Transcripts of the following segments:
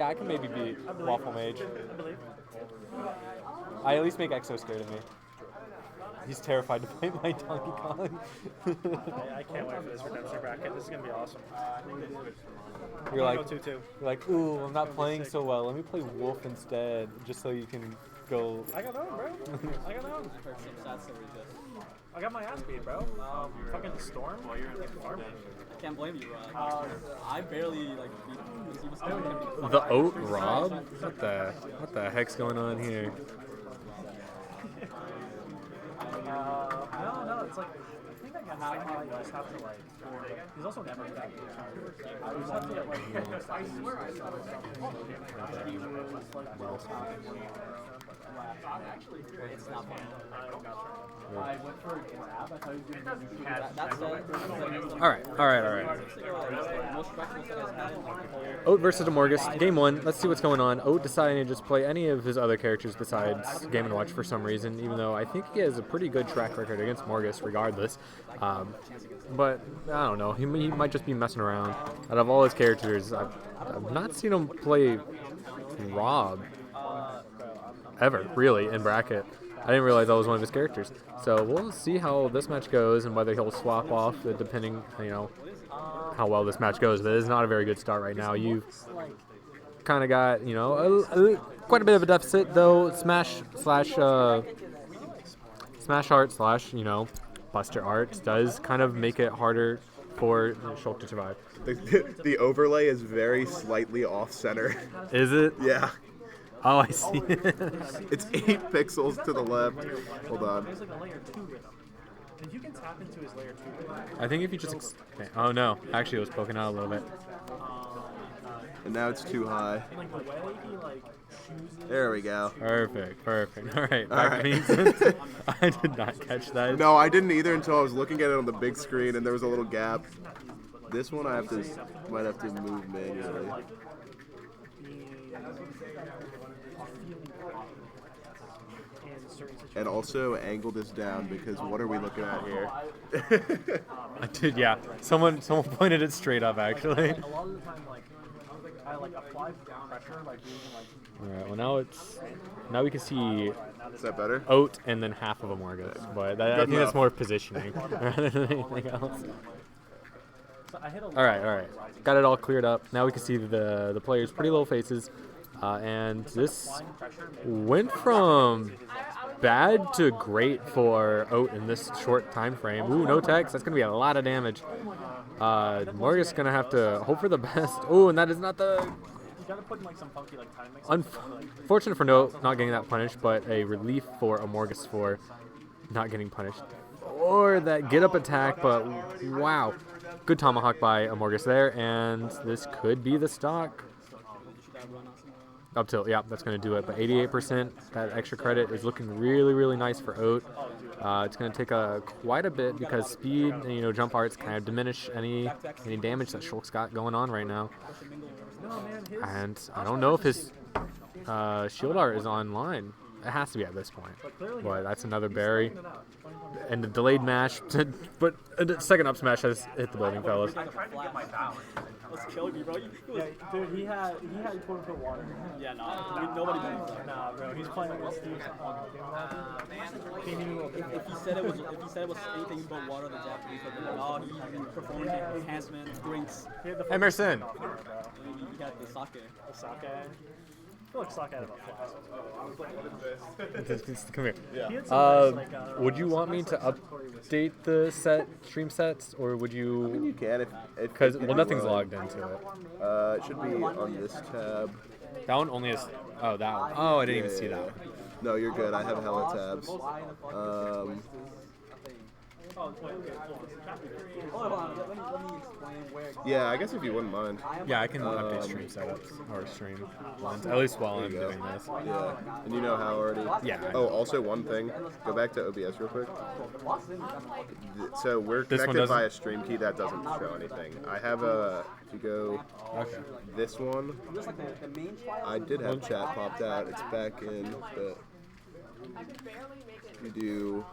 Yeah, I can maybe beat Waffle Mage. I believe. I at least make Exo scared of me. He's terrified to fight my Donkey Kong. I can't wait for this redemption bracket. This is gonna be awesome. You're like, 2-2. you're like, ooh, I'm not playing so well. Let me play Wolf instead, just so you can go. I got on, bro. I got on. I got my ass beat, bro. Fucking Storm. I can't blame you. I barely beat him. He was coming to me. The oaT R.O.B? What the heck's going on here? No, it's like, I think I got how you just have to he's also never that good. You just have to I swear I saw It's not fun. I went for a grab. I thought he was going to do that. Alright. oaT versus Amorgos, game 1. Let's see what's going on. oaT deciding to just play any of his other characters besides Game & Watch for some reason, even though I think he has a pretty good track record against Amorgos regardless. But I don't know, he might just be messing around. Out of all his characters, I've not seen him play R.O.B ever, really, in bracket. I didn't realize that was one of his characters. So we'll see how this match goes and whether he'll swap off, depending, how well this match goes. But it is not a very good start right now. You've kind of got, quite a bit of a deficit, though. Smash Art slash, Buster Arts does kind of make it harder for Shulk to survive. The overlay is very slightly off center. Is it? Yeah. Oh, I see. It's 8 pixels to the left. Hold on. There's like a layer 2 rhythm. And you can tap into his layer 2 rhythm. I think if you just... Oh, no. Actually, it was poking out a little bit. And now it's too high. And the way he chooses... There we go. Perfect. All right. Back to me. I did not catch that. No, I didn't either until I was looking at it on the big screen and there was a little gap. This one I might have to move manually. And also angle this down because what are we looking at here? I did, yeah. Someone pointed it straight up, actually. A lot of the time, I apply pressure, All right. Well, now we can see Is that better? oaT and then half of Amorgos, but I think that's more positioning rather than anything else. All right. Got it all cleared up. Now we can see the players' pretty little faces, and this went from bad to great for oaT in this short time frame. Ooh, no text. That's going to be a lot of damage. Amorgos is going to have to hope for the best. Ooh, and that is not the... You gotta put in some funky time mix. Unfortunate for no not getting that punished, but a relief for Amorgos for not getting punished. Or that get up attack, but wow. Good tomahawk by Amorgos there, and this could be the stock. Up till, yeah, that's going to do it. But 88%, that extra credit is looking really, really nice for oaT. It's going to take quite a bit because speed and jump arts kind of diminish any damage that Shulk's got going on right now. And I don't know if his shield art is online. It has to be at this point. But that's another berry. And the delayed mash, but the second up smash has hit the building, fellas. Let's kill you, bro. Yeah, dude, he had quote-unquote water. Yeah, nobody believes that. Nah, bro, he's playing with Steve's If he said it was anything but water, the Japanese would be like, oh, he performed enhancement, drinks. Emerson! You got the sake. The sake? I feel like sake out of a flask. Come here. Yeah. Would you want me to update the stream sets, or would you? I mean, you can if because nothing's logged into it. It should be on this tab. That one only has. Oh, that one. Oh, I didn't even see that one. No, you're good. I have hella tabs. Yeah, I guess if you wouldn't mind. Yeah, I can update stream setups or stream ones, at least while I'm doing this. Yeah, and you know how already? Yeah. Oh, also one thing. Go back to OBS real quick. So we're This one connected doesn't? via stream key. That doesn't show anything. I have a. If you go. Okay. This one. I did have chat popped out. It's back in, but you do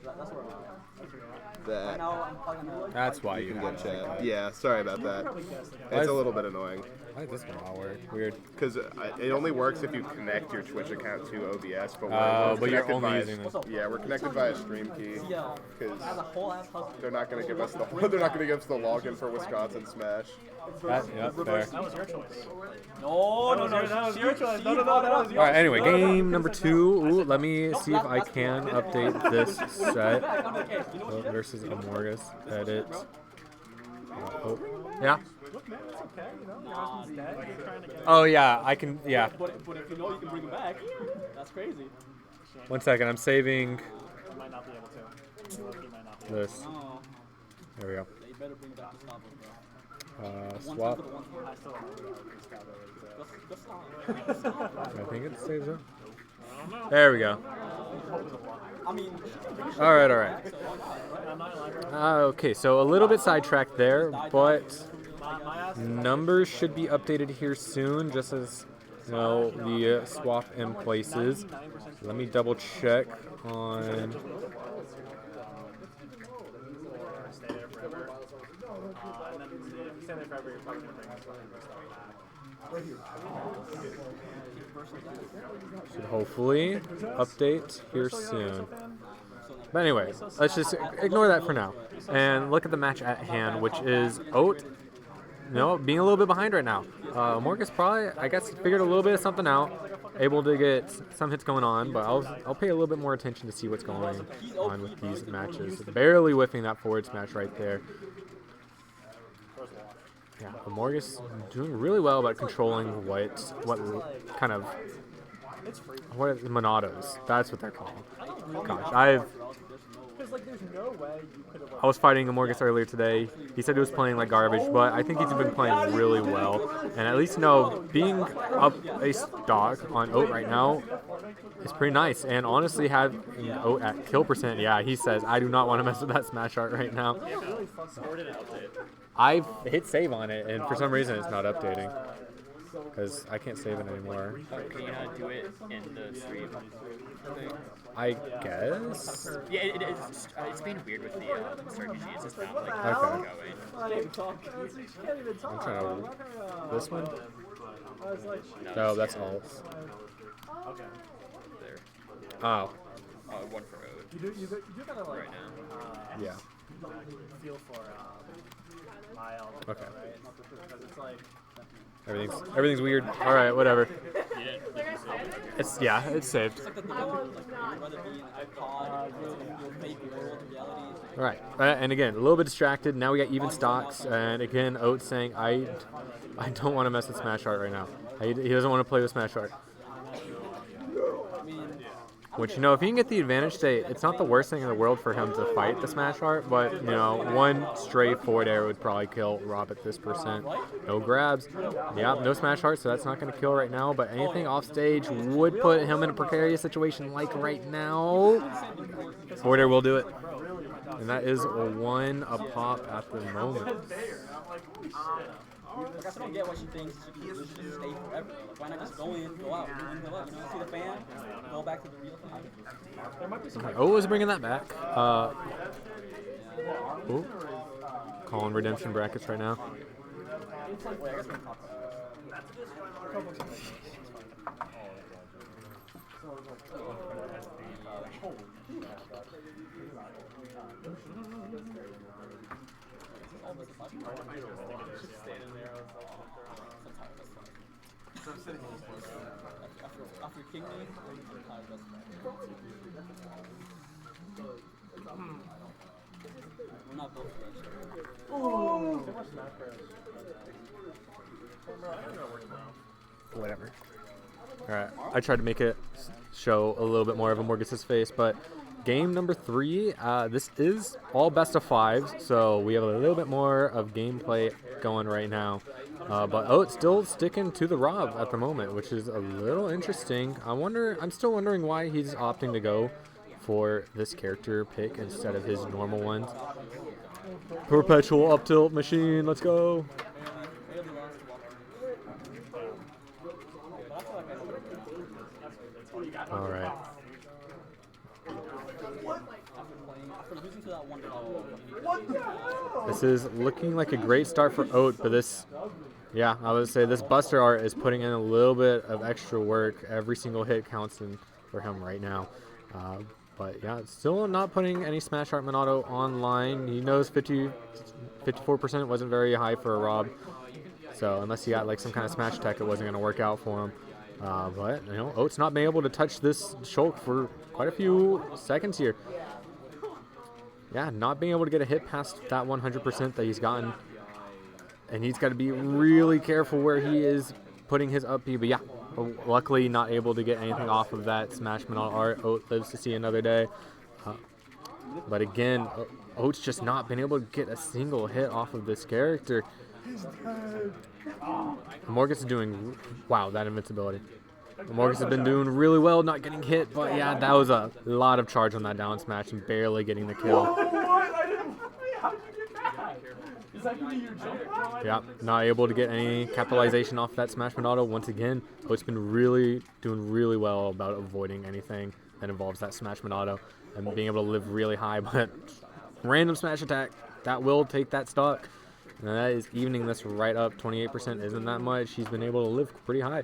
That's where I'm at. Right That now, I'm probably gonna. That's why you you can have get to chat. Yeah, sorry about that. Why It's a is- little bit annoying. Why does this one not work? Weird. Because it only works if you connect your Twitch account to OBS, but Oh, we're but you're connected only via, using this. yeah, we're connected via Stream Key Yeah. because As a whole ass husband. they're not going to give us the they're not going to give us the login for Wisconsin Smash. Yep, fair. That was your choice. No, That was your choice. No, that was All right. Anyway, game number 2. Ooh, let me see if I can update this set versus Amorgos. Edit. Oh, yeah. Look, man, it's okay. You know, your husband's dead. You're trying to get. Oh yeah, I can. Yeah. But if you know you can bring him back, that's crazy. 1 second. I'm saving You might not be able to. You might not be able this. Oh, There we go. they better bring back Gustavo, bro. Swap. to. I still don't know what this guy is. Gustavo. I think it saves up. There we go. I mean, All right. All right. I'm not lying. Okay, so a little bit sidetracked there, but My ass. numbers should be updated here soon, just as you know the swap in places. Let me double check on. Stay there forever. And then if you stay there forever, you're probably gonna bring this one back. Should hopefully update here soon. But anyway, let's just ignore that for now and look at the match at hand, which is oaT. Being a little bit behind right now. Morgus probably, I guess, figured a little bit of something out, able to get some hits going on, but I'll pay a little bit more attention to see what's going on with these matches. Barely whiffing that forward smash right there. Yeah, Amorgos doing really well about controlling what Monados. That's what they're called. Gosh, Because like, there's no way you could have. I was fighting Amorgos earlier today. He said he was playing like garbage, but I think he's been playing really well. And at least being up a stock on oaT right now is pretty nice. And honestly, having oaT at kill percent, yeah, he says I do not want to mess with that smash art right now. I've hit save on it, and for some reason it's not updating because I can't save it anymore. Can you not do it in the stream thing? I guess. Yeah, it's been weird with the strategy. It's just not like Okay. going. I'm trying to. This one? No, that's all. Okay. There. Oh, One for oaT You do gotta like right now. yeah. feel for my element. Okay. Right? Because it's like. Everything's weird. All right, whatever. It's saved. All right, and again, a little bit distracted. Now we got even stocks, and again, oaT saying I don't want to mess with Smash Art right now. He doesn't want to play with Smash Art. Which, if he can get the advantage state, it's not the worst thing in the world for him to fight the Smash Art, but, one stray forward air would probably kill R.O.B at this percent. No grabs. Yeah, no Smash Art, so that's not going to kill right now, but anything off stage would put him in a precarious situation like right now. Forward air will do it. And that is a 1 a pop at the moment. Like, I still don't get why she thinks she can just stay forever. Like, why not just go in, go out, go in, go out? You see the fan, go back to the real thing. Oh, is bringing that back. Ooh. Calling redemption brackets right now. Wait, I guess we're gonna talk about this. After King Me, we're not built for that shit. Whatever. Alright, I tried to make it show a little bit more of Amorgos' face, but game number 3, this is all best of 5s, so we have a little bit more of gameplay going right now. But oaT still sticking to the R.O.B at the moment, which is a little interesting. I'm still wondering why he's opting to go for this character pick instead of his normal ones. Perpetual up tilt machine, let's go. All right. For losing to that one This is looking like a great start for oaT, but this, yeah, I would say this Buster art is putting in a little bit of extra work. Every single hit counts for him right now. But yeah, still not putting any Smash Art Monado online. He knows 54% wasn't very high for a R.O.B. So unless he got like some kind of Smash Tech, it wasn't going to work out for him. But you know, oaT's not been able to touch this Shulk for quite a few seconds here. Yeah, not being able to get a hit past that 100% that he's gotten. And he's got to be really careful where he is putting his up B. But yeah, luckily not able to get anything off of that Smash Monado art. oaT lives to see another day. But again, oaT's just not been able to get a single hit off of this character. Amorgos is doing, wow, that invincibility. Amorgos has been doing really well, not getting hit, but yeah, that was a lot of charge on that down smash and barely getting the kill. Yeah, not able to get any capitalization off that Smash Monado once again. oaT's been doing really well about avoiding anything that involves that Smash Monado and being able to live really high, but random smash attack, that will take that stock. And that is evening this right up. 28% isn't that much. He's been able to live pretty high.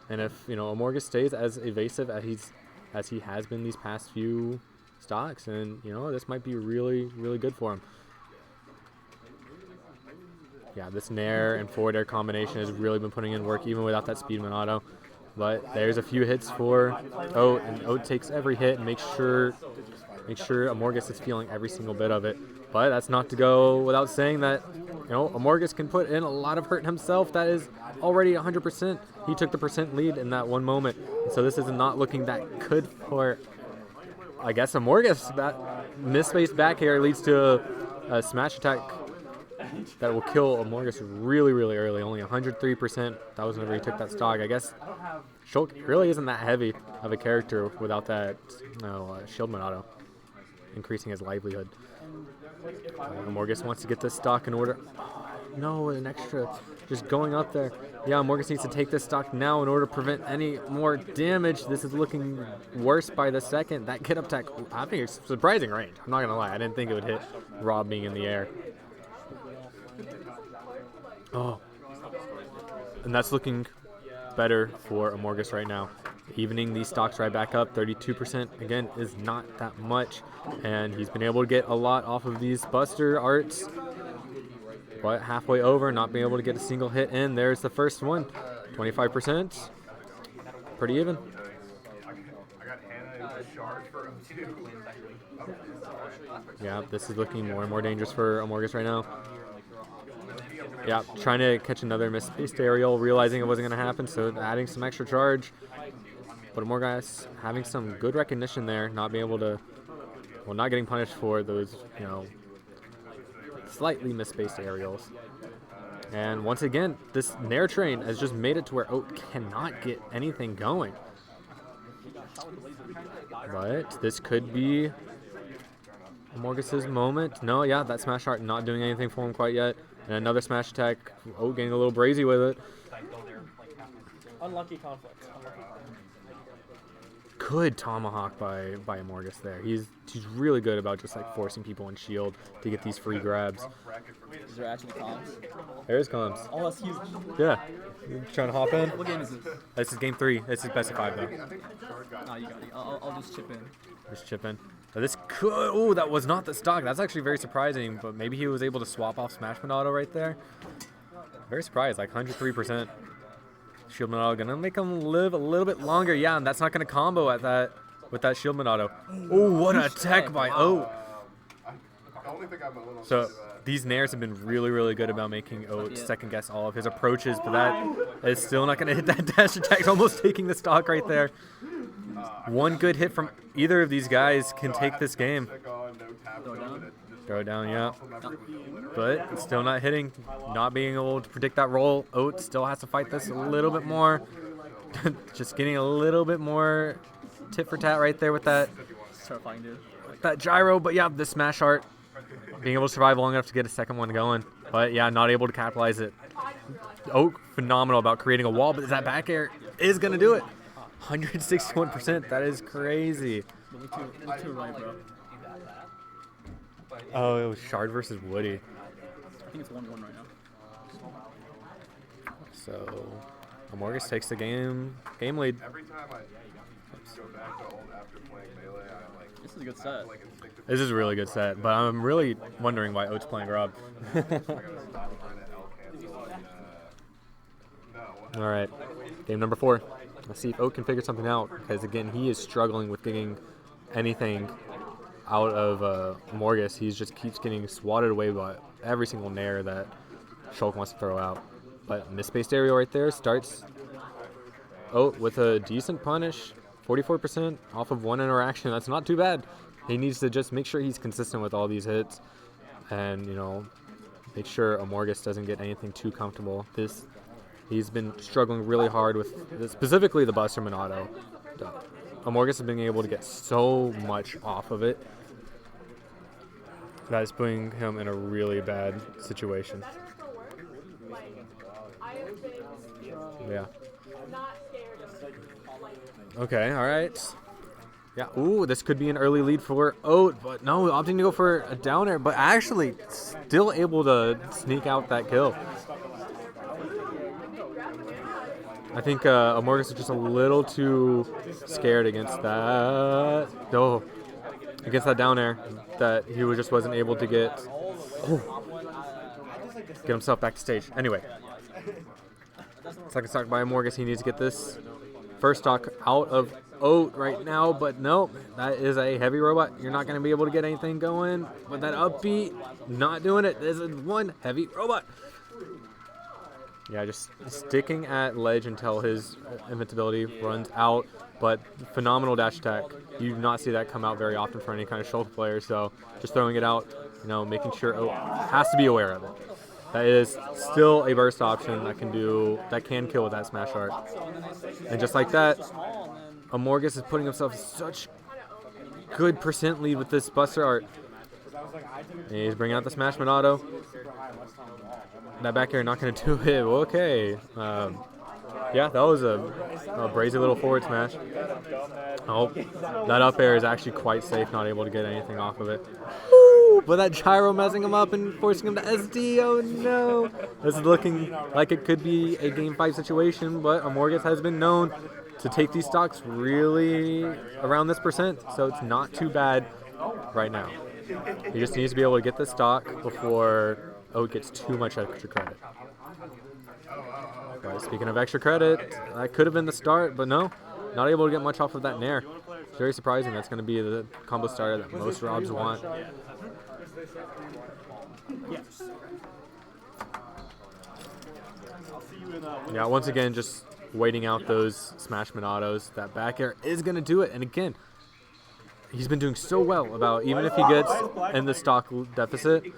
And if, you know, Amorgos stays as evasive as he has been these past few stocks, then, you know, this might be really, really good for him. Yeah, this Nair and forward air combination has really been putting in work even without that speed Monado. But there's a few hits for oaT, and oaT takes every hit and makes sure Amorgos is feeling every single bit of it. But that's not to go without saying that, you know, Amorgos can put in a lot of hurt himself. That is already 100%. He took the percent lead in that one moment. And so this is not looking that good for, I guess, Amorgos. That misspaced back air leads to a smash attack that will kill Amorgos really, really early. Only 103%. That was whenever he took that stock. I guess Shulk really isn't that heavy of a character without that shield Monado, increasing his livelihood. Amorgos wants to get this stock in order. No, an extra just going up there. Yeah, Amorgos needs to take this stock now in order to prevent any more damage. This is looking worse by the second. That get up attack, I think it's surprising range. I'm not going to lie. I didn't think it would hit R.O.B being in the air. Oh. And that's looking better for Amorgos right now. Evening these stocks right back up. 32% again is not that much, and he's been able to get a lot off of these Buster arts. But halfway over, not being able to get a single hit in. There's the first one. 25%. Pretty even. Yeah, this is looking more and more dangerous for Amorgos right now. Yeah, trying to catch another misspaced aerial, realizing it wasn't going to happen, so adding some extra charge. But Amorgos having some good recognition there, not being able to, well, not getting punished for those, you know, slightly misspaced aerials. And once again, this Nair train has just made it to where oaT cannot get anything going. But this could be Amorgos' moment. No, yeah, that smash art not doing anything for him quite yet. And another smash attack. oaT getting a little brazy with it. Unlucky conflict. Good tomahawk by Amorgos there. He's really good about just like forcing people in shield to get these free grabs. Is there actually comms? There is comms. Oh, that's huge. Yeah. You trying to hop in? What game is this? This is game 3. This is best of 5 though. Nah, you got it. I'll just chip in. Just chip in. Now this could, oh, that was not the stock. That's actually very surprising, but maybe he was able to swap off Smash Monado right there. Very surprised, like 103%. Shield Monado gonna make him live a little bit longer. Yeah, and that's not gonna combo at that with that Shield Monado. Oh, what a tech by oaT. So these Nairs have been really, really good about making oaT second guess all of his approaches, but that is still not gonna hit that dash attack. Almost taking the stock right there. One good hit from either of these guys can take this game. Throw it down, yeah. But it's still not hitting, not being able to predict that roll. oaT still has to fight this a little bit more. Just getting a little bit more tit for tat right there with that, Terrifying, dude. that gyro. But yeah, the smash art, being able to survive long enough to get a second one going. But yeah, not able to capitalize it. oaT phenomenal about creating a wall, but that back air is going to do it. 161%, that is crazy. A little too right, bro. Oh, it was Shard versus Woody. I think it's 1-1 right now. So, Amorgos takes the game lead. Every time I go back to old after playing Melee, I'm like, This is a good set. This is a really good set, but I'm really wondering why oaT's playing R.O.B. All right, game number 4. Let's see if oaT can figure something out, because again, he is struggling with getting anything out of Amorgos. He just keeps getting swatted away by every single nair that Shulk wants to throw out. But misspaced aerial right there starts oaT with a decent punish, 44% off of 1 interaction. That's not too bad. He needs to just make sure he's consistent with all these hits, and make sure Amorgos doesn't get anything too comfortable. He's been struggling really hard with specifically the Buster Monado. Amorgos has been able to get so much off of it that is putting him in a really bad situation. Yeah. Okay, all right. Yeah, ooh, this could be an early lead for oaT, but no, opting to go for a down air, but actually still able to sneak out that kill. I think Amorgos is just a little too scared against that. No, against that down air that he just wasn't able to get himself back to stage. Anyway, second stock by Amorgos. He needs to get this first stock out of oaT right now, but no, that is a heavy robot. You're not going to be able to get anything going with that upbeat. Not doing it. This is one heavy robot. Yeah, just sticking at ledge until his invincibility runs out, but phenomenal dash attack. You do not see that come out very often for any kind of Shulk player, so just throwing it out, making sure oaT has to be aware of it. That is still a burst option that can kill with that smash art. And just like that, Amorgos is putting himself in such good percent lead with this Buster art. And he's bringing out the Smash Monado. That back air not going to do it. Okay. Yeah, that was a brazy little forward smash. Oh, that up air is actually quite safe, not able to get anything off of it. Woo! But that gyro messing him up and forcing him to SD. Oh no. This is looking like it could be a Game 5 situation, but Amorgos has been known to take these stocks really around this percent, so it's not too bad right now. He just needs to be able to get this stock before oaT gets too much extra credit. But speaking of extra credit, that could have been the start, but no, not able to get much off of that nair. It's very surprising. That's going to be the combo starter that most R.O.Bs want. Yeah, once again, just waiting out those Smash Monados. That back air is going to do it. And again, he's been doing so well about even if he gets in the stock deficit.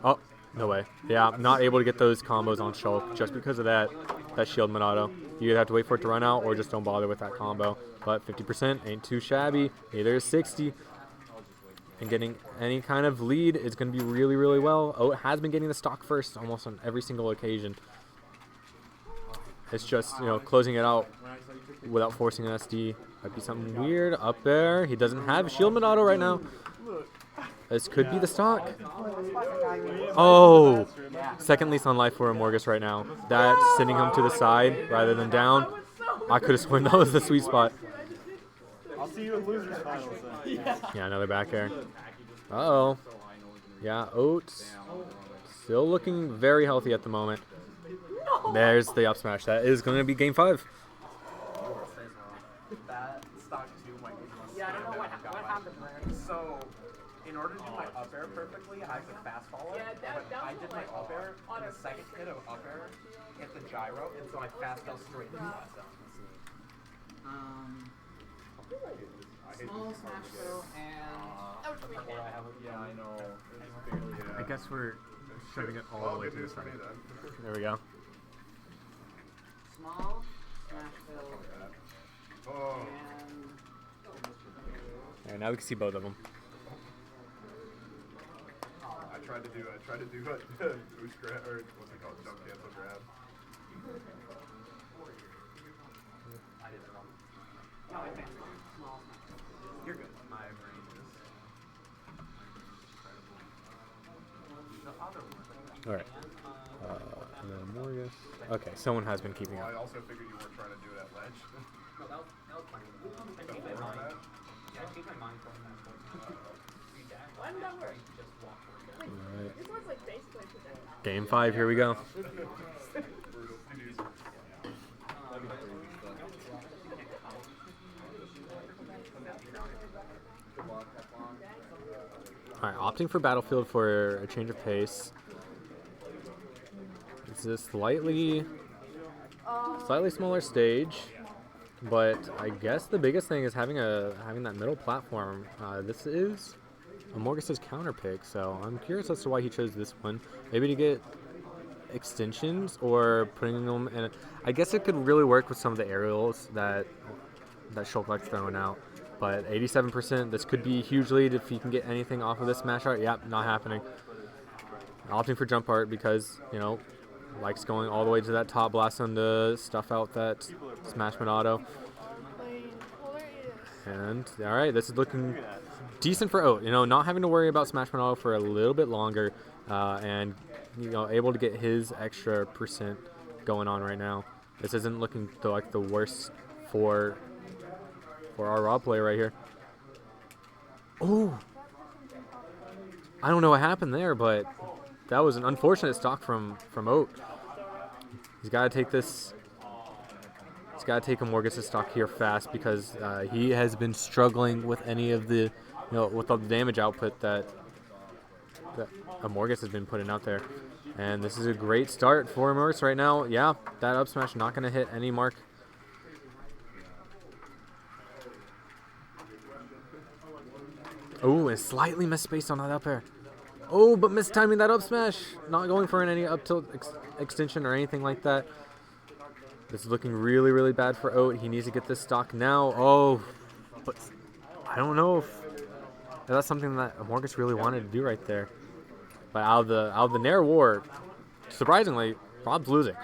Oh, no way. Yeah, not able to get those combos on Shulk just because of that shield Monado. You either have to wait for it to run out or just don't bother with that combo. But 50% ain't too shabby. Neither is 60. And getting any kind of lead is going to be really, really well. oaT has been getting the stock first almost on every single occasion. It's just, closing it out without forcing an SD. Might be something weird up there. He doesn't have shield Monado right now. This could be the stock. Oh, second least on life for Amorgos right now. That's sending him to the side rather than down. I could have sworn that was the sweet spot. I'll see you in losers finals then. Yeah, another back air. Uh-oh. Yeah, oaT still looking very healthy at the moment. There's the up smash. That is going to be game 5. That stock 2 might be the most what happened there. So, in order to do my up air perfectly, I have to fast follow. But I did my up air, and the second hit of up air hit the gyro, and so I fast fell straight into that. Small smash throw and Yeah, I know. I guess we're shoving it all the way to the side. There we go. small smash throw and Alright, now we can see both of them. I tried to do a boost grab, or what's it called, jump cancel grab. You're good. My brain is incredible. The other one. All right. And then Amorgos. Okay, someone has been keeping Well, I up. also figured you weren't trying to do it at ledge. No, that was fine. I changed my mind. Yeah, I changed my mind from that point. Why did that work? Just walk away. All right. This one's like basically projectile. Game 5, here we go. All right, opting for Battlefield for a change of pace. It's a slightly smaller stage, but I guess the biggest thing is having that middle platform. This is Amorgos' counter pick, so I'm curious as to why he chose this one. Maybe to get extensions or putting them in. I guess it could really work with some of the aerials that Shulk likes throwing out. But 87%, this could be a huge lead if he can get anything off of this smash art. Yep, not happening. Opting for jump art because, you know, likes going all the way to that top, blasting to stuff out that smash mid auto. And, all right, this is looking decent for oaT. You know, not having to worry about smash mid auto for a little bit longer and, you know, able to get his extra percent going on right now. This isn't looking like the worst for our R.O.B player right here. Oh, I don't know what happened there, but that was an unfortunate stock from oaT. He's got to take this. He's got to take Amorgos' stock here fast because he has been struggling with any of the, with all the damage output that Amorgos has been putting out there. And this is a great start for Amorgos right now. Yeah, that up smash not going to hit any mark. Oh, and slightly misspaced on that up air. Oh, but mistiming that up smash. Not going for any up tilt extension or anything like that. This is looking really, really bad for oaT. He needs to get this stock now. Oh, but I don't know if that's something that Amorgos really wanted to do right there. But out of the Nair War, surprisingly, R.O.B's losing.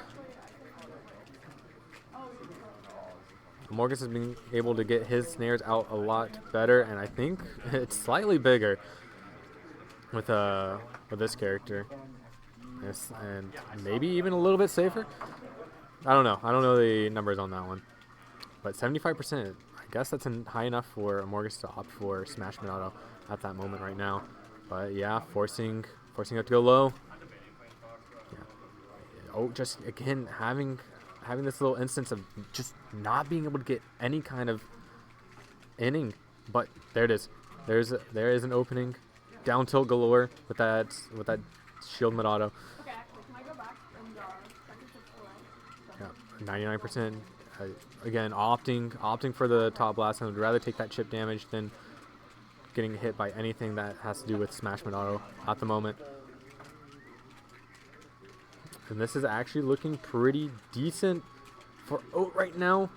Amorgos has been able to get his snares out a lot better, and I think it's slightly bigger with this character. Yes, and maybe even a little bit safer. I don't know. I don't know the numbers on that one. But 75%, I guess that's high enough for Amorgos to opt for Smash Mid Auto at that moment right now. But yeah, forcing it to go low. Yeah. Oh, just again having this little instance of just not being able to get any kind of inning. But there it is. There is an opening. Down tilt galore with that shield mid auto. Okay, actually, can I go back and Yeah, 99%. Again, opting for the top blast, and would rather take that chip damage than getting hit by anything that has to do with Smash Mid Auto at the moment. And this is actually looking pretty decent for oaT right now.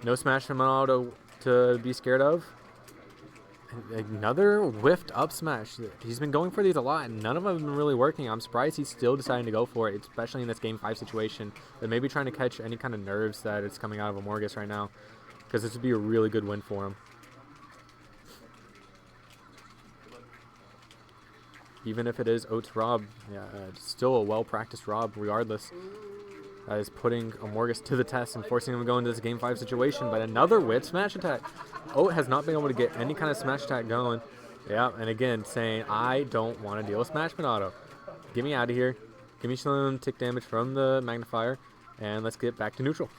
No Smash Mid Auto to be scared of. Another whiffed up smash. He's been going for these a lot, and none of them have been really working. I'm surprised he's still deciding to go for it, especially in this Game 5 situation. But maybe trying to catch any kind of nerves that is coming out of Amorgos right now, because this would be a really good win for him. Even if it is oaT's R.O.B, yeah, it's still a well-practiced R.O.B regardless. That is putting Amorgos to the test and forcing him to go into this Game 5 situation. But another whip smash attack. oaT has not been able to get any kind of smash attack going. Yeah, and again, saying, I don't want to deal with Smash Mid Auto. Get me out of here. Give me some tick damage from the magnifier, and let's get back to neutral.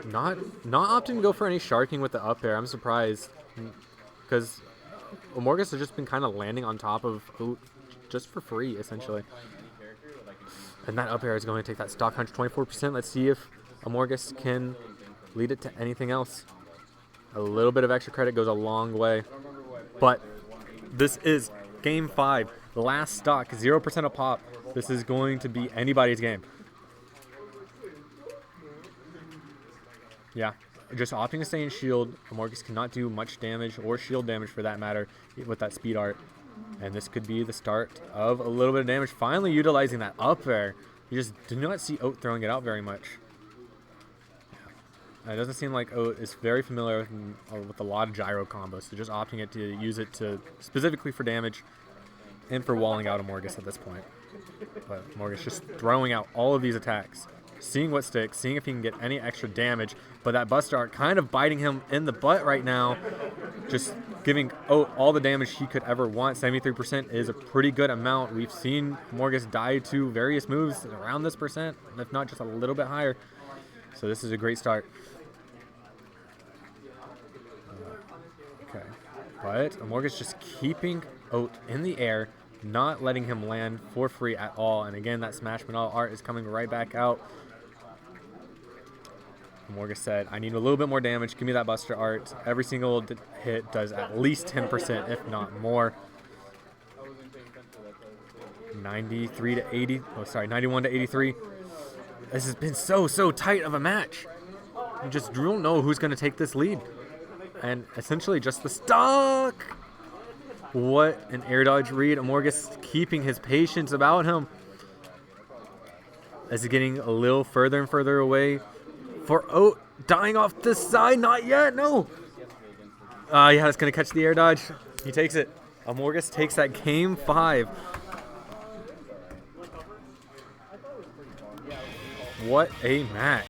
Not opting to go for any sharking with the up air. I'm surprised, because Amorgos has just been kind of landing on top of oaT just for free, essentially. And that up air is going to take that stock 124%. Let's see if Amorgos can lead it to anything else. A little bit of extra credit goes a long way. But this is Game 5. The last stock, 0% of pop. This is going to be anybody's game. Yeah, just opting to stay in shield. Amorgos cannot do much damage, or shield damage for that matter, with that speed art. And this could be the start of a little bit of damage. Finally utilizing that up air. You just do not see oaT throwing it out very much. It doesn't seem like oaT is very familiar with a lot of gyro combos, so just opting it to use it to specifically for damage and for walling out Amorgos at this point. But Amorgos just throwing out all of these attacks, seeing what sticks, seeing if he can get any extra damage. But that Buster Art kind of biting him in the butt right now, just giving oaT all the damage he could ever want. 73% is a pretty good amount. We've seen Amorgos die to various moves around this percent, if not just a little bit higher. So this is a great start. Okay, but Amorgos just keeping oaT in the air, not letting him land for free at all. And again, that Smash Manal art is coming right back out. Amorgos said, I need a little bit more damage. Give me that Buster Art. Every single hit does at least 10%, if not more. 93 to 80. Oh, sorry, 91 to 83. This has been so tight of a match. You just don't know who's going to take this lead. And essentially just the stock. What an air dodge read. Amorgos keeping his patience about him. As he's getting a little further and further away. For oaT dying off the side. Not yet. No. Yeah, it's going to catch the air dodge. He takes it. Amorgos takes that game 5. What a match.